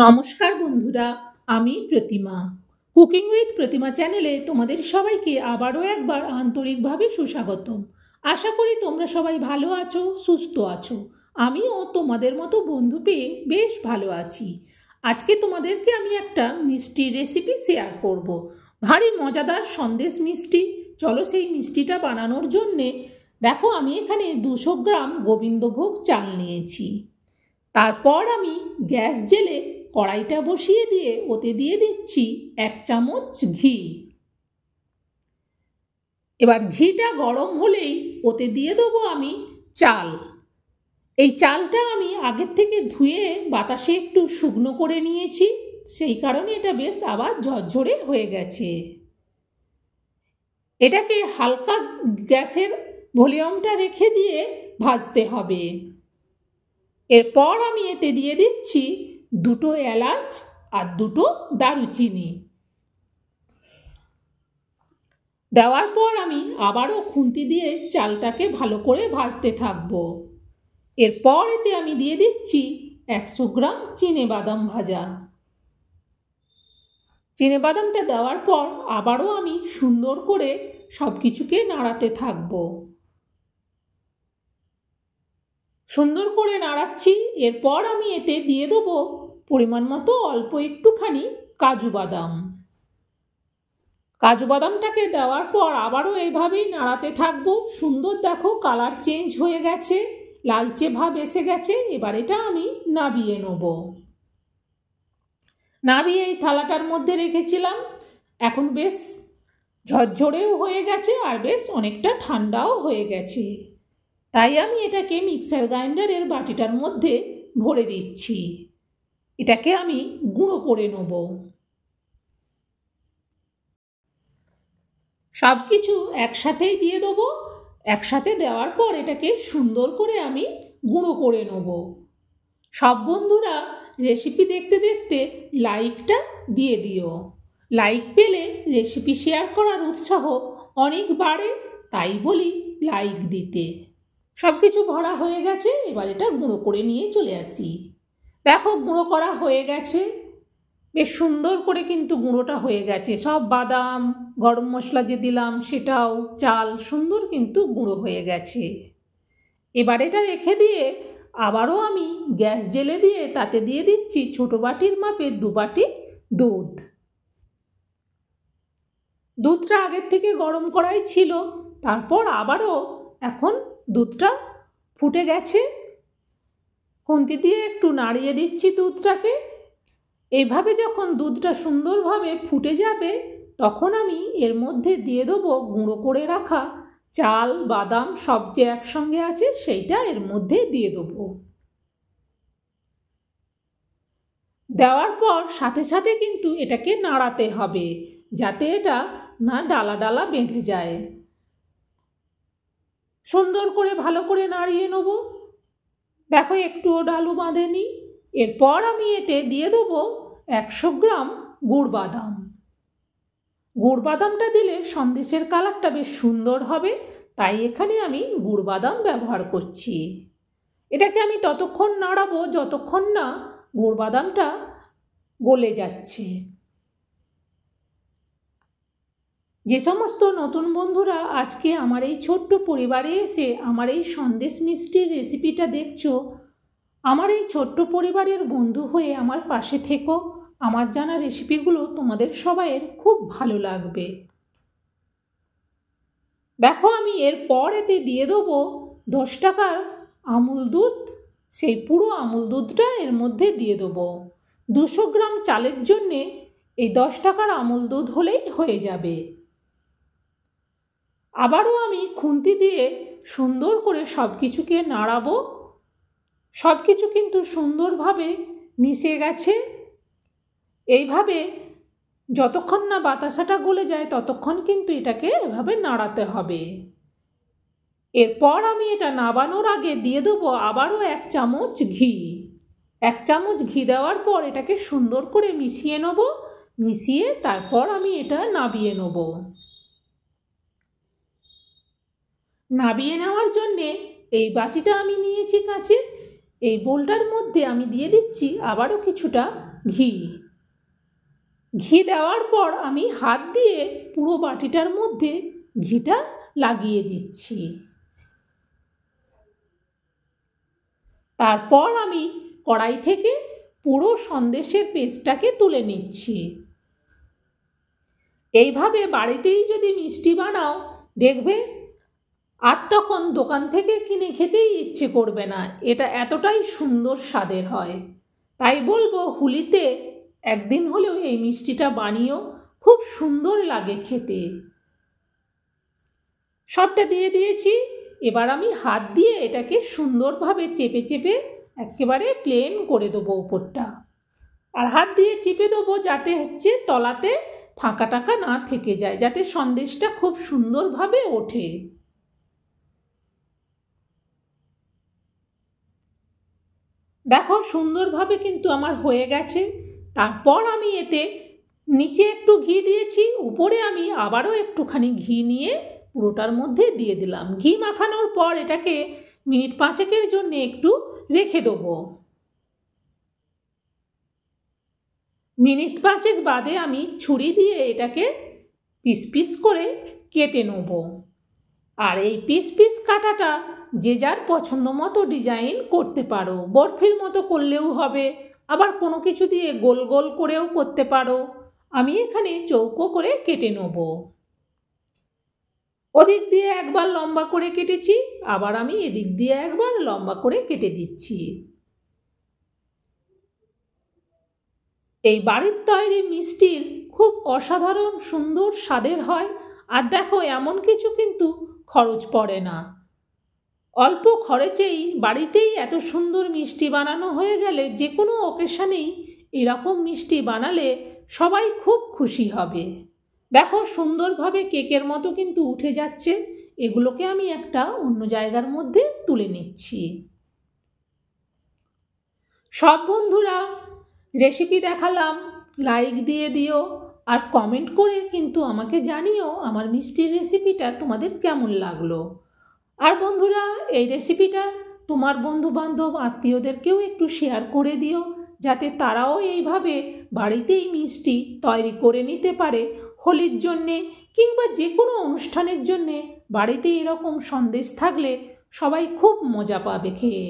নমস্কার বন্ধুরা, আমি প্রতিমা। কুকিং উইথ প্রতিমা চ্যানেলে তোমাদের সবাইকে আবারও একবার আন্তরিকভাবে সুস্বাগতম। আশা করি তোমরা সবাই ভালো আছো, সুস্থ আছো। আমিও তোমাদের মতো বন্ধু পেয়ে বেশ ভালো আছি। আজকে তোমাদেরকে আমি একটা মিষ্টি রেসিপি শেয়ার করব। ভারী মজাদার সন্দেশ মিষ্টি। চলো সেই মিষ্টিটা বানানোর জন্যে দেখো আমি এখানে 200 গ্রাম গোবিন্দভোগ চাল নিয়েছি। তারপর আমি গ্যাস জেলে কড়াইটা বসিয়ে দিয়ে ওতে দিয়ে দিচ্ছি 1 চামচ ঘি। এবার ঘিটা গরম হলেই ওতে দিয়ে দেবো আমি চাল। এই চালটা আমি আগের থেকে ধুয়ে বাতাসে একটু শুকনো করে নিয়েছি, সেই কারণে এটা বেশ আবার ঝরঝরে হয়ে গেছে। এটাকে হালকা গ্যাসের ভলিউমটা রেখে দিয়ে ভাজতে হবে। এরপর আমি এতে দিয়ে দিচ্ছি 2টো এলাচ আর 2টো দারুচিনি। দেওয়ার পর আমি আবারও খুন্তি দিয়ে চালটাকে ভালো করে ভাজতে থাকবো। এরপর এতে আমি দিয়ে দিচ্ছি 100 গ্রাম চিনেবাদাম ভাজা। চিনেবাদামটা দেওয়ার পর আবারও আমি সুন্দর করে সব কিছুকে নাড়াতে থাকবো। সুন্দর করে নাড়াচ্ছি। এরপর আমি এতে দিয়ে দেবো পরিমাণ মতো অল্প একটুখানি কাজু বাদাম। কাজু বাদামটাকে দেওয়ার পর আবারও এইভাবেই নাড়াতে থাকবো। সুন্দর দেখো কালার চেঞ্জ হয়ে গেছে, লালচে ভাব এসে গেছে। এবার এটা আমি নাবিয়ে নেব। নাবিয়ে এই থালাটার মধ্যে রেখেছিলাম। এখন বেশ ঝরঝরেও হয়ে গেছে আর বেশ অনেকটা ঠান্ডাও হয়ে গেছে। তাই আমি এটাকে মিক্সার গ্রাইন্ডারের বাটিটার মধ্যে ভরে দিচ্ছি। এটাকে আমি গুঁড়ো করে নেব। সব কিছু একসাথেই দিয়ে দেবো। একসাথে দেওয়ার পর এটাকে সুন্দর করে আমি গুঁড়ো করে নেব। সব বন্ধুরা রেসিপি দেখতে দেখতে লাইকটা দিয়ে দিও। লাইক পেলে রেসিপি শেয়ার করার উৎসাহ অনেক বাড়ে, তাই বলি লাইক দিতে। সব কিছু ভরা হয়ে গেছে। এবার এটা গুঁড়ো করে নিয়ে চলে আসি। দেখো গুঁড়ো করা হয়ে গেছে, বেশ সুন্দর করে কিন্তু গুঁড়োটা হয়ে গেছে। সব বাদাম, গরম মশলা যে দিলাম সেটাও, চাল সুন্দর কিন্তু গুঁড়ো হয়ে গেছে। এবার এটা রেখে দিয়ে আবারও আমি গ্যাস জেলে দিয়ে তাতে দিয়ে দিচ্ছি ছোটো বাটির মাপে 2 বাটি দুধ। দুধটা আগের থেকে গরম করাই ছিল। তারপর আবারও এখন দুধটা ফুটে গেছে। খুন্তি দিয়ে একটু নাড়িয়ে দিচ্ছি দুধটাকে। এইভাবে যখন দুধটা সুন্দরভাবে ফুটে যাবে তখন আমি এর মধ্যে দিয়ে দেবো গুঁড়ো করে রাখা চাল, বাদাম সব যে একসঙ্গে আছে সেইটা এর মধ্যে দিয়ে দেবো। দেওয়ার পর সাথে সাথে কিন্তু এটাকে নাড়াতে হবে, যাতে এটা না ডালা ডালা বেঁধে যায়। সুন্দর করে ভালো করে নাড়িয়ে নেব। দেখো একটুও ডালু বাঁধেনি। এরপর আমি এতে দিয়ে দেবো 100 গ্রাম গুড় বাদাম। গুড় বাদামটা দিলে সন্দেশের কালারটা বেশ সুন্দর হবে, তাই এখানে আমি গুড় বাদাম ব্যবহার করছি। এটাকে আমি ততক্ষণ নাড়াবো যতক্ষণ না গুড় বাদামটা গলে যাচ্ছে। যে সমস্ত নতুন বন্ধুরা আজকে আমার এই ছোট্ট পরিবারে এসে আমার এই সন্দেশ মিষ্টির রেসিপিটা দেখছো, আমার এই ছোট্ট পরিবারের বন্ধু হয়ে আমার পাশে থেকো। আমার জানা রেসিপিগুলো তোমাদের সবাইয়ের খুব ভালো লাগবে। দেখো আমি এরপর এতে দিয়ে দেবো 10 টাকার আমুল দুধ। সেই পুরো আমুল দুধটা এর মধ্যে দিয়ে দেবো। 200 গ্রাম চালের জন্যে এই 10 টাকার আমুল দুধ হলেই হয়ে যাবে। আবারও আমি খুন্তি দিয়ে সুন্দর করে সব কিছুকে নাড়াবো। সব কিছু কিন্তু সুন্দরভাবে মিশে গেছে। এইভাবে যতক্ষণ না বাতাসাটা গলে যায় ততক্ষণ কিন্তু এটাকে এভাবে নাড়াতে হবে। এরপর আমি এটা নাবানোর আগে দিয়ে দেবো আবারও 1 চামচ ঘি। 1 চামচ ঘি দেওয়ার পর এটাকে সুন্দর করে মিশিয়ে নেব। মিশিয়ে তারপর আমি এটা নাবিয়ে নেব। নাবিয়ে নেওয়ার জন্যে এই বাটিটা আমি নিয়েছি কাঁচের। এই বোলটার মধ্যে আমি দিয়ে দিচ্ছি আবারও কিছুটা ঘি। ঘি দেওয়ার পর আমি হাত দিয়ে পুরো বাটিটার মধ্যে ঘিটা লাগিয়ে দিচ্ছি। তারপর আমি কড়াই থেকে পুরো সন্দেশের পেস্টটাকে তুলে নিচ্ছি। এইভাবে বাড়িতেই যদি মিষ্টি বানাও দেখবে আর তখন দোকান থেকে কিনে খেতেই ইচ্ছে করবে না, এটা এতটাই সুন্দর স্বাদের হয়। তাই বলবো হোলিতে একদিন হলেও এই মিষ্টিটা বানিয়েও, খুব সুন্দর লাগে খেতে। সবটা দিয়ে দিয়েছি, এবার আমি হাত দিয়ে এটাকে সুন্দরভাবে চেপে চেপে একেবারে প্লেন করে দেবো উপরটা। আর হাত দিয়ে চেপে দেবো যাতে হচ্ছে তলাতে ফাঁকা টাকা না থেকে যায়, যাতে সন্দেশটা খুব সুন্দরভাবে ওঠে। দেখো সুন্দরভাবে কিন্তু আমার হয়ে গেছে। তারপর আমি এতে নিচে একটু ঘি দিয়েছি, উপরে আমি আবারও একটুখানি ঘি নিয়ে পুরোটার মধ্যে দিয়ে দিলাম। ঘি মাখানোর পর এটাকে মিনিট 5 জন্য একটু রেখে দেবো। মিনিট 5 বাদে আমি ছুরি দিয়ে এটাকে পিস পিস করে কেটে নেব। আর এই পিস পিস কাটাটা যে যার পছন্দ মতো ডিজাইন করতে পারো, বরফির মতো করলেও হবে, আবার কোনো কিছু দিয়ে গোল গোল করেও করতে পারো। আমি এখানে চৌকো করে কেটে নেব। ওদিক দিয়ে একবার লম্বা করে কেটেছি, আবার আমি এদিক দিয়ে একবার লম্বা করে কেটে দিচ্ছি। এই বাড়ির তৈরি মিষ্টির খুব অসাধারণ সুন্দর স্বাদের হয়। আর দেখো এমন কিছু কিন্তু খরচ পড়ে না, অল্প খরচেই বাড়িতেই এত সুন্দর মিষ্টি বানানো হয়ে গেলে যে কোনো অকেশনেই এরকম মিষ্টি বানালে সবাই খুব খুশি হবে। দেখো সুন্দরভাবে কেকের মতো কিন্তু উঠে যাচ্ছে। এগুলোকে আমি একটা অন্য জায়গার মধ্যে তুলে নিচ্ছি। সব বন্ধুরা রেসিপি দেখালাম, লাইক দিয়ে দিও আর কমেন্ট করে কিন্তু আমাকে জানিও আমার মিষ্টির রেসিপিটা তোমাদের কেমন লাগলো। আর বন্ধুরা এই রেসিপিটা তোমার বন্ধু বান্ধব আত্মীয়দেরকেও একটু শেয়ার করে দিও, যাতে তারাও এইভাবে বাড়িতেই মিষ্টি তৈরি করে নিতে পারে হোলির জন্যে, কিংবা যে কোনো অনুষ্ঠানের জন্যে বাড়িতে এরকম সন্দেশ থাকলে সবাই খুব মজা পাবে খেয়ে।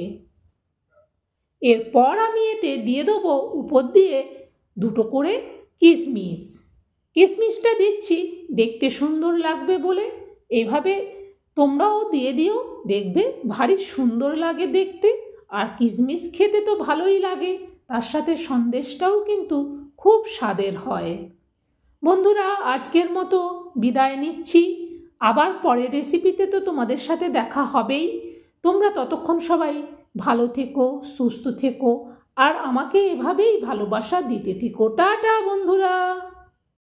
এরপর আমি এতে দিয়ে দেবো উপর দিয়ে 2টো করে কিশমিশ। কিশমিশটা দিচ্ছি দেখতে সুন্দর লাগবে বলে, এইভাবে তোমরাও দিয়ে দিও, দেখবে ভারী সুন্দর লাগে দেখতে। আর কিশমিশ খেতে তো ভালোই লাগে, তার সাথে সন্দেশটাও কিন্তু খুব স্বাদের হয়। বন্ধুরা আজকের মতো বিদায় নিচ্ছি, আবার পরের রেসিপিতে তো তোমাদের সাথে দেখা হবেই। তোমরা ততক্ষণ সবাই ভালো থেকো, সুস্থ থেকো আর আমাকে এভাবেই ভালোবাসা দিতে থেকো। টাটা বন্ধুরা।